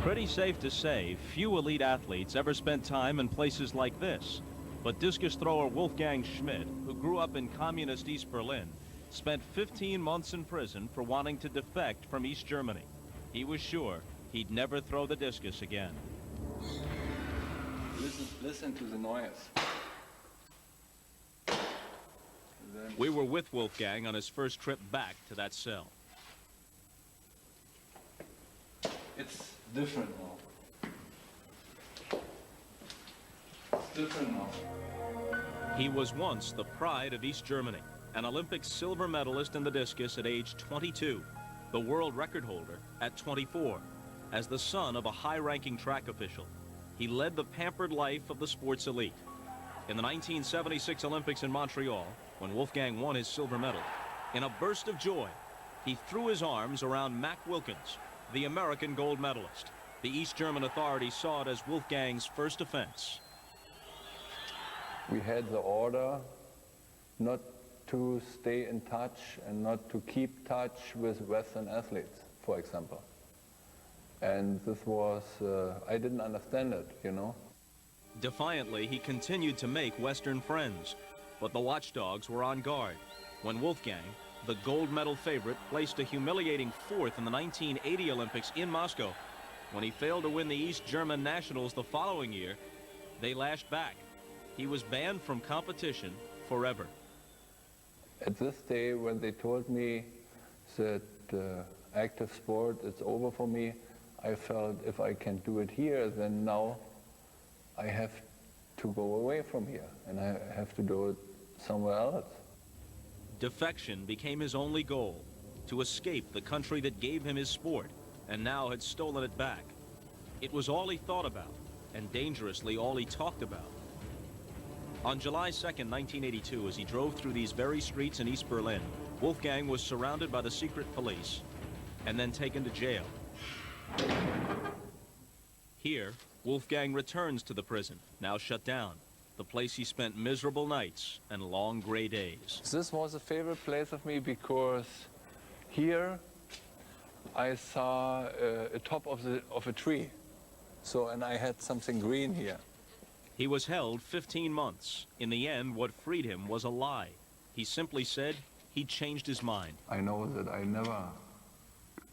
Pretty safe to say, few elite athletes ever spent time in places like this. But discus thrower Wolfgang Schmidt, who grew up in communist East Berlin, spent 15 months in prison for wanting to defect from East Germany. He was sure he'd never throw the discus again. Listen to the noise. We were with Wolfgang on his first trip back to that cell. It's different now. It's different now. He was once the pride of East Germany, an Olympic silver medalist in the discus at age 22, the world record holder at 24. As the son of a high-ranking track official, he led the pampered life of the sports elite. In the 1976 Olympics in Montreal, when Wolfgang won his silver medal, in a burst of joy, he threw his arms around Mac Wilkins, the American gold medalist. The East German authorities saw it as Wolfgang's first offense. We had the order not to stay in touch and not to keep touch with Western athletes, for example. And this was, I didn't understand it, you know. Defiantly, he continued to make Western friends, but the watchdogs were on guard when Wolfgang, the gold medal favorite, placed a humiliating fourth in the 1980 Olympics in Moscow. When he failed to win the East German Nationals the following year, they lashed back. He was banned from competition forever. At this day, when they told me that active sport is over for me, I felt if I can do it here, then now I have to go away from here and I have to do it somewhere else. Defection became his only goal, to escape the country that gave him his sport and now had stolen it back. It was all he thought about, and dangerously all he talked about. On July 2nd, 1982, as he drove through these very streets in East Berlin, Wolfgang was surrounded by the secret police and then taken to jail. Here, Wolfgang returns to the prison, now shut down, the place he spent miserable nights and long gray days. This was a favorite place of me because here I saw a top of a tree. So, and I had something green here. He was held 15 months. In the end, what freed him was a lie. He simply said he'd changed his mind. I know that I never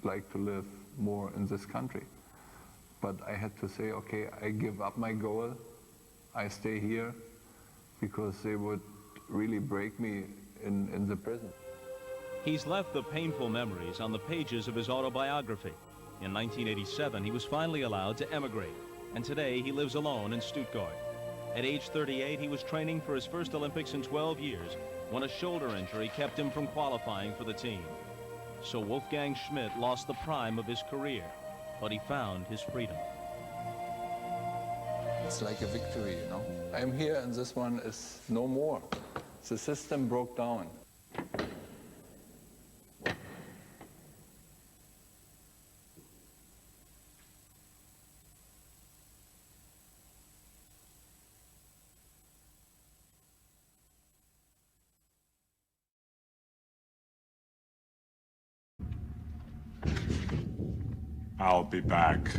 like to live more in this country. But I had to say, okay, I give up my goal. I stay here because they would really break me in the prison. He's left the painful memories on the pages of his autobiography. In 1987, he was finally allowed to emigrate, and today he lives alone in Stuttgart. At age 38, he was training for his first Olympics in 12 years when a shoulder injury kept him from qualifying for the team. So Wolfgang Schmidt lost the prime of his career, but he found his freedom. It's like a victory, you know. I'm here and this one is no more. The system broke down. I'll be back.